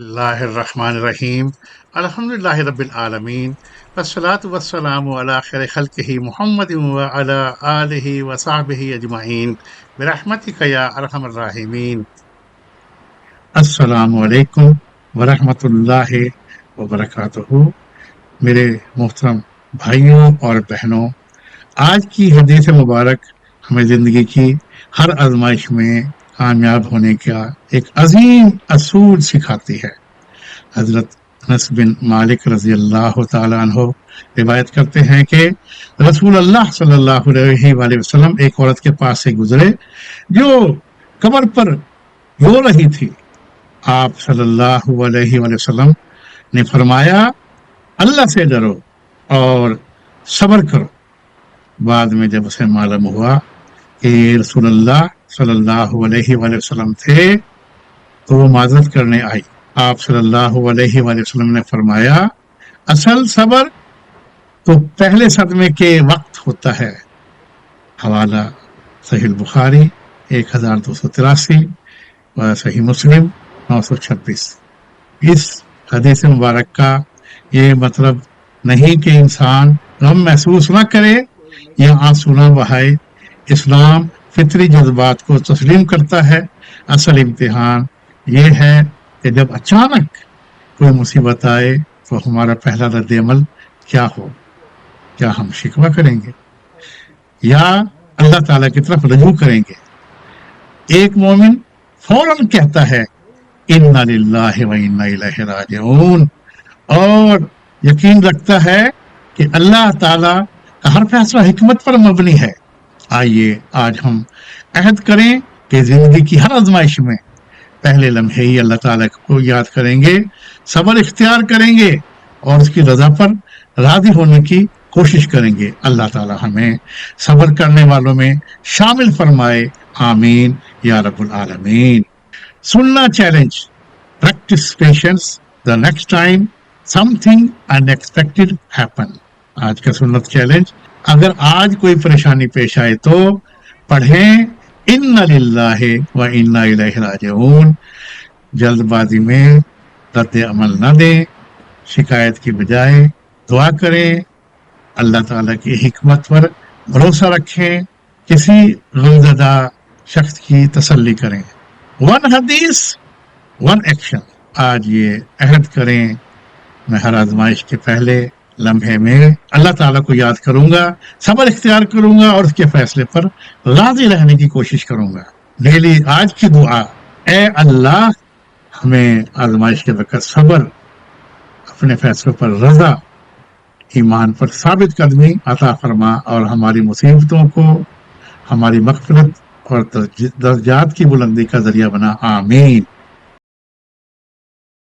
बिस्मिल्लाहिर्रहमानिर्रहीम अल्हम्दुलिल्लाहि रब्बिल आलमीन वस्सलातु वस्सलामु अला खैरि खल्क़िही मुहम्मदिन व अला आलिहि व सहबिही अजमाइन बिरहमतिका या अरहमर राहिमीन। अस्सलामु अलैकुम व रहमतुल्लाहि व बरकातुहू। मेरे मोहतरम भाइयों और बहनों, आज की हदीस मुबारक हमें ज़िंदगी की हर आजमाइश में कामयाब होने का एक अजीम असूल सिखाती है। हजरत अनस बिन मालिक रजी अल्लाह तआला अन्हु रिवायत करते हैं कि रसूल अल्लाह सल्लल्लाहु अलैहि वसल्लम एक औरत के पास से गुजरे जो कब्र पर रो रही थी। आप सल्लल्लाहु अलैहि वसल्लम ने फरमाया, अल्लाह से डरो और सब्र करो। बाद में जब उसे मालूम हुआ कि रसूलुल्लाह सल्लल्लाहु अलैहि वसल्लम थे तो वो माजरत करने आई। आप सल्लल्लाहु अलैहि वसल्लम ने फरमाया, असल सब्र तो पहले सदमे के वक्त होता है। हवाला सही बुखारी 1283 व सही मुस्लिम 926। इस हदीस मुबारक का ये मतलब नहीं कि इंसान गम महसूस न करे या आंसू न बहाए। इस्लाम फितरी जज्बात को तस्लीम करता है। असल इम्तिहान ये है कि जब अचानक कोई मुसीबत आए तो हमारा पहला रद्द अमल क्या हो। क्या हम शिकवा करेंगे या अल्लाह ताला की तरफ रजू करेंगे? एक मोमिन फौरन कहता है इन्ना लिल्लाहि व इन्ना इलैहि राजिऊन और यकीन रखता है कि अल्लाह ताला का हर फैसला हिकमत पर मबनी है। आइए आज हम अहद करें कि जिंदगी की हर आजमाइश में पहले लम्हे ही अल्लाह ताला को याद करेंगे, सब्र इख्तियार करेंगे और उसकी रजा पर राजी होने की कोशिश करेंगे। अल्लाह ताला हमें सब्र करने वालों में शामिल फरमाए, आमीन या रब्बुल आलमीन। सुनना challenge, practice patience the next time something unexpected happen. आज का सुन्नत चैलेंज, अगर आज कोई परेशानी पेश आए तो पढ़ें इन्ना लिल्लाहि व इन्ना इलैहि राजिऊन। जल्दबाजी में रद्द अमल न दें, शिकायत की बजाय दुआ करें, अल्लाह ताला की हिकमत पर भरोसा रखें, किसी गमज़दा शख्स की तसल्ली करें। वन हदीस वन एक्शन। आज ये अहद करें, मैं हर आजमाइश के पहले लम्हे में अल्लाह ताला को याद करूंगा, सब्र इख्तियार करूंगा और उसके फैसले पर राजी रहने की कोशिश करूंगा। डेली आज की दुआ, ए अल्लाह हमें आजमाइश के वक़्त सब्र, अपने फैसलों पर रजा, ईमान पर साबित कदमी अता फरमा और हमारी मुसीबतों को हमारी मग़फ़िरत और दर्जात की बुलंदी का जरिया बना, आमीन।